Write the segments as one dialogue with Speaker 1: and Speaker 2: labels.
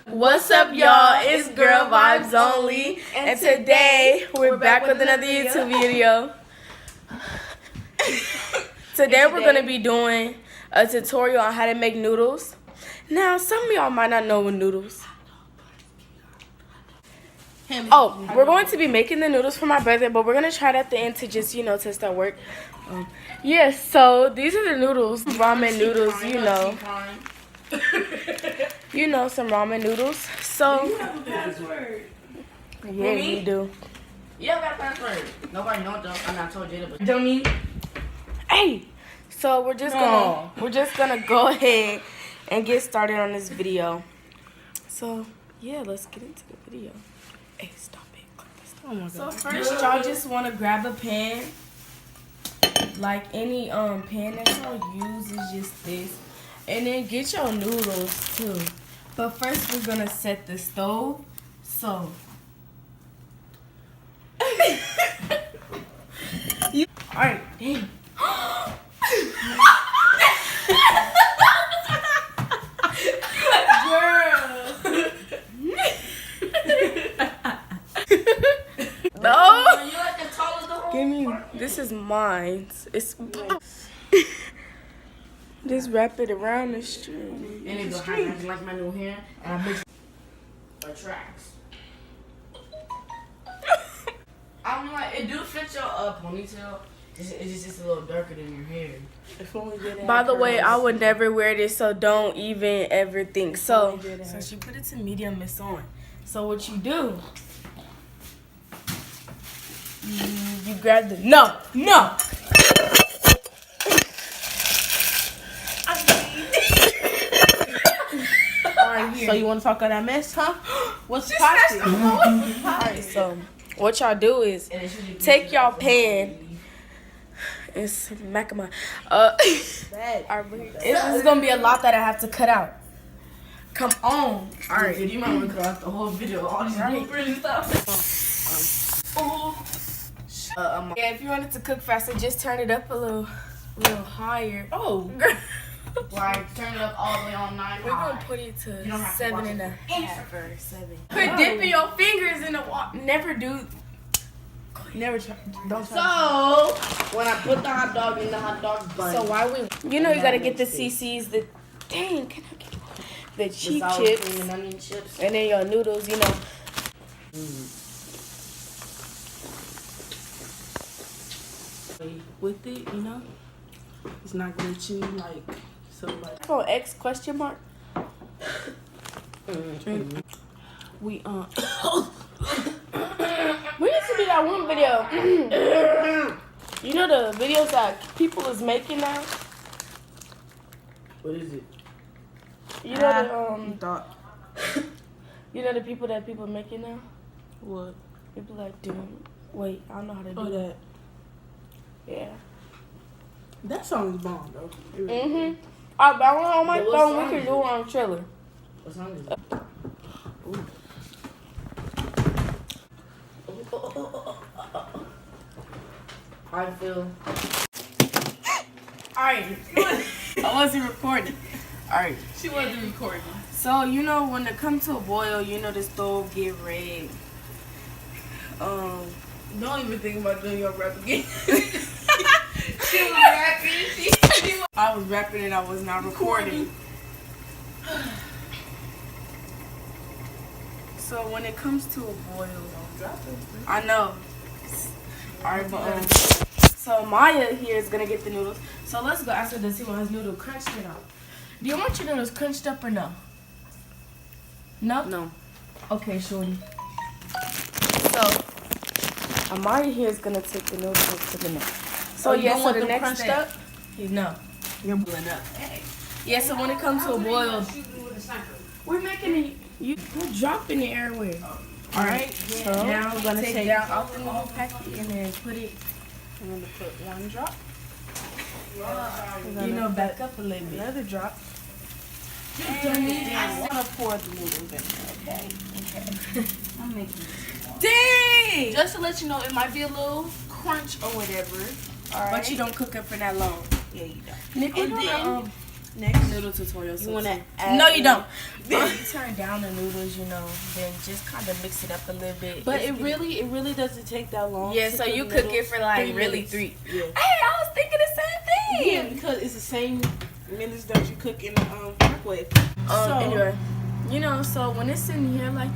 Speaker 1: What's up, y'all? It's Girl Vibes Only, and today we're back with another YouTube video. Today we're gonna be doing a tutorial on how to make noodles. Now, some of y'all might not know what noodles. Oh, we're going to be making the noodles for my brother, but we're gonna try it at the end to just, test our work. Yes, so these are the noodles, ramen noodles, some ramen noodles. So,
Speaker 2: Do you have a password?
Speaker 1: yeah, you do.
Speaker 2: Yeah, I got a password. Nobody knows though. I'm not told Jada, but dummy.
Speaker 1: Hey, so we're just gonna go ahead and get started on this video. So, yeah, let's get into the video. Hey, stop it. Oh my God. So first, y'all just want to grab a pan. Like any pan that y'all use is just this. And then get your noodles too. But first we're gonna set the stove. So alright, damn. No. Give me. This is mine. It's. Just wrap it around the string.
Speaker 2: And it goes like my new hair, and I mix attracts. I'm like, it do fit your ponytail. It's just a little darker than your hair. If only did.
Speaker 1: By the way, I would never wear this, so don't even ever think. So she put it to medium, it's on. So what you do? You grab the no.
Speaker 2: So you want to talk on that mess, huh? What's popping?
Speaker 1: Alright, so what y'all do is take y'all pan and smack them out. This is gonna be a lot that I have to cut out. Come on.
Speaker 2: Alright, you might want to cut out the whole video. All these bloopers and stuff.
Speaker 1: Yeah, if you want it to cook faster, just turn it up a little higher.
Speaker 2: Oh. Like, turn it up all the way on 9.
Speaker 1: We're gonna put it to 7.5 or 7.
Speaker 2: Quit
Speaker 1: dipping your fingers in the water. Never do.
Speaker 2: Never try. Don't try. So when I put the hot dog in the hot dog bun.
Speaker 1: So why we? You gotta get the CCs. The dang, can I get the cheap chips
Speaker 2: and onion chips,
Speaker 1: and then your noodles.
Speaker 2: With it, it's not gonna chew like somebody.
Speaker 1: Oh, X question mark.
Speaker 2: We
Speaker 1: We need to do that one video. The videos that people is making now.
Speaker 2: What is it?
Speaker 1: The people that people making now.
Speaker 2: What?
Speaker 1: People like doing. Wait, I don't know how to do that. Yeah.
Speaker 2: That song is bomb though.
Speaker 1: Alright, but on my phone, we can do it on a trailer.
Speaker 2: What song is it? I feel.
Speaker 1: Alright. I wasn't recording. Alright.
Speaker 2: She wasn't recording.
Speaker 1: So, when it comes to a boil, the stove get red.
Speaker 2: Don't even think about doing your rap again.
Speaker 1: She was rapping. I was rapping and I was not recording. So when it comes to a boil, I know. Alright, but so Maya here is gonna get the noodles. So let's go after this. He wants noodle crunched or not? Do you want your noodles crunched up or no? No?
Speaker 2: No.
Speaker 1: Okay, shorty. So Amaya here is gonna take the noodles to the next. So so the next step. No.
Speaker 2: You're blowing up.
Speaker 1: Hey. Yeah, so when it comes to a boil, we're making it. You're dropping it everywhere. Alright, so now we're gonna take down off the noodle packet and then put it.
Speaker 2: I'm gonna put one drop.
Speaker 1: Back up a little bit.
Speaker 2: Another drop. And I'm gonna pour the noodles in. Okay. I'm making it.
Speaker 1: Dang!
Speaker 2: Just to let you know, it might be a little crunch or whatever.
Speaker 1: All right. But you don't cook it for that long.
Speaker 2: Yeah, you don't.
Speaker 1: And then Next noodle tutorial.
Speaker 2: You want to add?
Speaker 1: No, you don't. You turn down the noodles, you know, then just kind of mix it up a little bit.
Speaker 2: But it really doesn't take that long.
Speaker 1: Yeah, so you cook it for like
Speaker 2: 3
Speaker 1: really
Speaker 2: minutes.
Speaker 1: 3.
Speaker 2: Yeah.
Speaker 1: Hey, I was thinking the same thing.
Speaker 2: Yeah, because it's the same minutes that you cook in the microwave.
Speaker 1: Anyway, you know, so when it's in here like,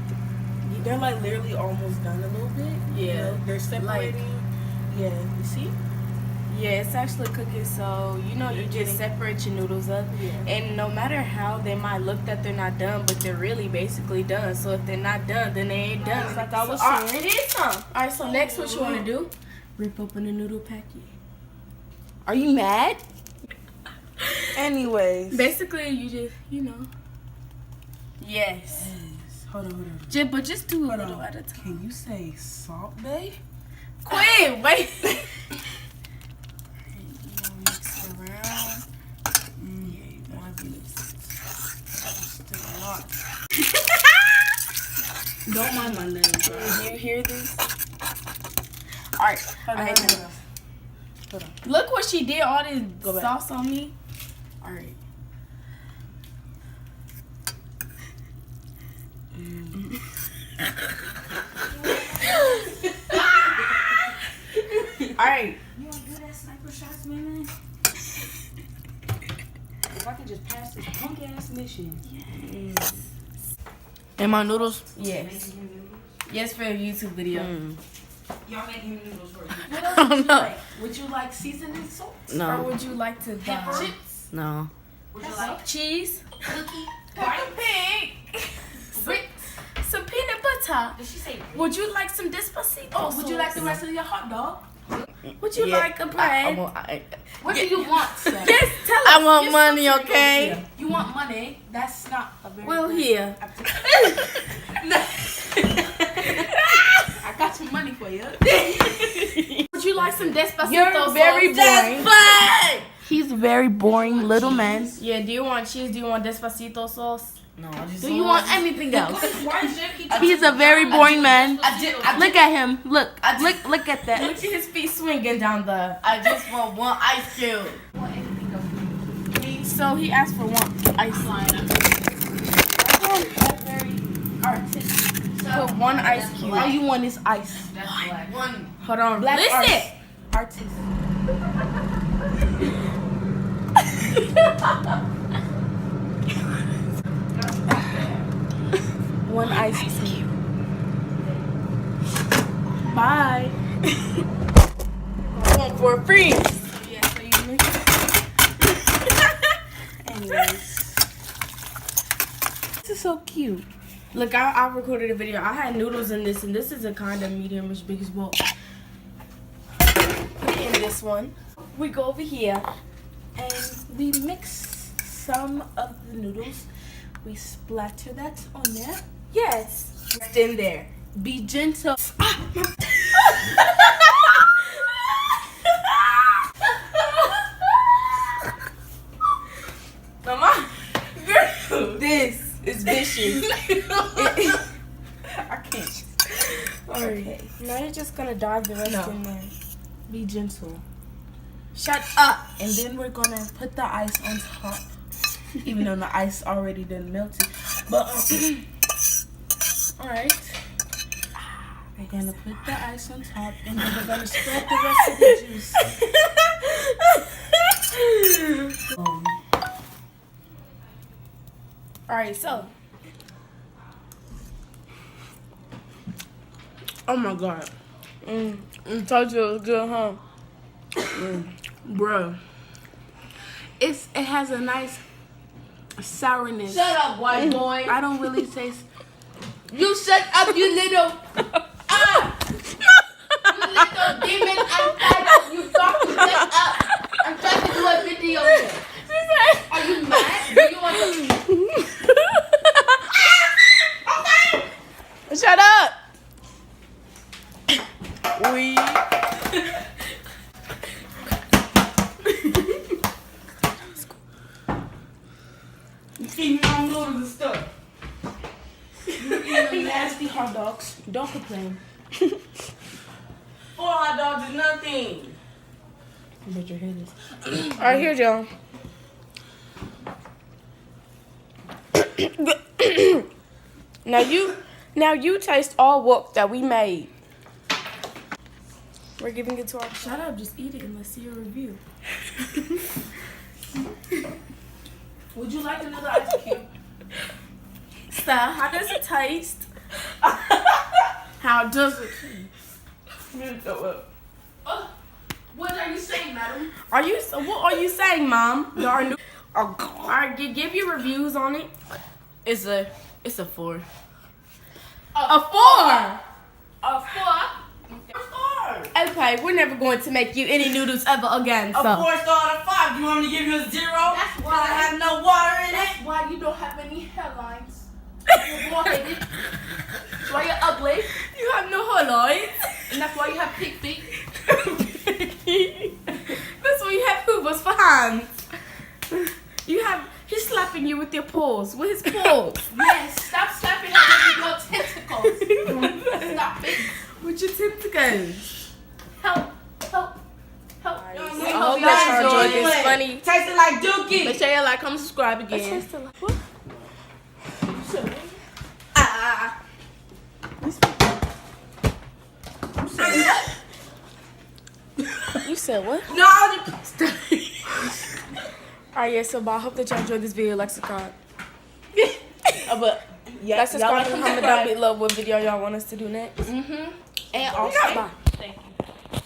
Speaker 2: they're like literally almost done a little bit.
Speaker 1: Yeah.
Speaker 2: You know, they're separating. Yeah, you see?
Speaker 1: yeah, it's actually cooking. So you know, you just separate your noodles up, and no matter how they might look that they're not done, but they're really basically done. So if they're not done, then they ain't done.
Speaker 2: It's like I was
Speaker 1: saying, it is some. All right, so next, what you want to do? Rip open the noodle packet.
Speaker 2: Are you mad? Anyways.
Speaker 1: Basically, you just, you know. Yes.
Speaker 2: Hold on.
Speaker 1: But just do a little at a time.
Speaker 2: Can you say salt bay?
Speaker 1: Quit, wait. Mix it around. Yeah, you want to mix it. Still a lot.
Speaker 2: Don't mind my nails, bro.
Speaker 1: Did you hear this? Alright.
Speaker 2: Hold on.
Speaker 1: Look what she did, all this sauce on me. Alright. Alright.
Speaker 2: You want to do that sniper shots, man? If I could just pass this punk ass mission.
Speaker 1: Yes.
Speaker 2: And my noodles?
Speaker 1: Yes. Yes, for a YouTube video.
Speaker 2: Y'all making noodles for you. What
Speaker 1: Oh,
Speaker 2: else would you
Speaker 1: no.
Speaker 2: like? Would you like seasoned salt?
Speaker 1: Or would you like to
Speaker 2: Pepper?
Speaker 1: chips?
Speaker 2: No. Would you like
Speaker 1: Cheese?
Speaker 2: cookie?
Speaker 1: Pepper pig?
Speaker 2: Grits?
Speaker 1: Some peanut butter?
Speaker 2: Did she say
Speaker 1: Would you like some Despacito?
Speaker 2: Oh, would you like the rest of your hot dog?
Speaker 1: Would you like a bread?
Speaker 2: What do you want, sir?
Speaker 1: Yes, tell us.
Speaker 3: I want
Speaker 1: Yes,
Speaker 3: money,
Speaker 1: something.
Speaker 3: okay?
Speaker 2: You want money? That's not a very
Speaker 1: Well,
Speaker 2: good
Speaker 1: here.
Speaker 2: I got some money for you.
Speaker 1: Would you like some Despacito
Speaker 2: You're very
Speaker 1: sauce?
Speaker 2: boring. He's a very boring little man.
Speaker 1: Yeah, do you want cheese? Do you want Despacito sauce?
Speaker 3: No, I just
Speaker 2: Do you want anything else?
Speaker 1: Why is your
Speaker 2: He's a very boring man. Look at him. Look at that.
Speaker 1: Look at his feet swinging down the...
Speaker 3: I just want one ice cube.
Speaker 1: So he asked for one ice line. Put one ice cube.
Speaker 2: All you want is ice.
Speaker 3: One.
Speaker 1: Hold on.
Speaker 2: Black
Speaker 1: Listen.
Speaker 2: Artist. One ice cube. Bye.
Speaker 1: One for free.
Speaker 2: Yeah, so you mix it. Anyways. This is so cute.
Speaker 1: Look, I recorded a video. I had noodles in this, and this is a kind of medium-ish big as well. Put it in this one. We go over here.
Speaker 2: And we mix some of the noodles. We splatter that on there.
Speaker 1: Yes. It's in there.
Speaker 2: Be gentle.
Speaker 1: Mama, girl, this is vicious.
Speaker 2: I can't.
Speaker 1: Okay. Now you're just gonna dive the rest in there.
Speaker 2: Be gentle.
Speaker 1: Shut up.
Speaker 2: And then we're gonna put the ice on top. Even though the ice already done melted. But alright. We're gonna put the ice on top and then we're gonna spread the rest of the juice.
Speaker 1: Alright, so.
Speaker 2: Oh my god.
Speaker 1: Told you it was good, huh?
Speaker 2: Bruh. It has a nice sourness.
Speaker 3: Shut up, white boy.
Speaker 2: I don't really taste.
Speaker 3: You shut up, you little. You little demon. I'm tired of you talking. Shut up. I'm trying to do a video here. Are you mad? Do you want to?
Speaker 1: Shut up. We.
Speaker 3: Eating all noodles and stuff.
Speaker 2: You're eating nasty hot dogs. Don't complain.
Speaker 3: 4 hot dogs is nothing.
Speaker 2: But your head is.
Speaker 1: Alright, here, Joe. Now you taste all whoop that we made. We're giving it to our. Shut up! Just eat it and let's see your review.
Speaker 2: Would you like another ice cube?
Speaker 1: So, how does it taste? How does it taste?
Speaker 2: What are you saying, madam?
Speaker 1: What are you saying, Mom? Alright, give your reviews on it.
Speaker 2: It's a 4.
Speaker 1: A 4.
Speaker 2: A 4?
Speaker 1: Okay, we're never going to make you any noodles ever again.
Speaker 2: A
Speaker 1: So
Speaker 2: 4 star out of 5. Do you want me to give you a 0?
Speaker 3: That's why
Speaker 2: I have no water in it.
Speaker 3: That's why you don't have any hairlines. You're bald-headed. That's why you're ugly.
Speaker 1: you have no highlights.
Speaker 3: And that's why you have pig feet.
Speaker 1: That's why you have hoovers for hands. He's slapping you with your paws. With his paws.
Speaker 3: Yes, stop slapping her with your tentacles. Stop it.
Speaker 1: With your tentacles.
Speaker 3: Help. Help. Help.
Speaker 1: I hope that y'all enjoyed this funny.
Speaker 2: Tasted like Dookie.
Speaker 3: Make sure you like, comment, subscribe
Speaker 1: It
Speaker 3: again.
Speaker 1: tasted like what? You said what?
Speaker 2: No,
Speaker 1: Alright, yeah, so I hope that y'all enjoyed this video. Like, subscribe.
Speaker 2: but yeah,
Speaker 1: Like, subscribe and
Speaker 2: y'all
Speaker 1: comment down below what video y'all want us to do next.
Speaker 3: And also,
Speaker 1: Bye.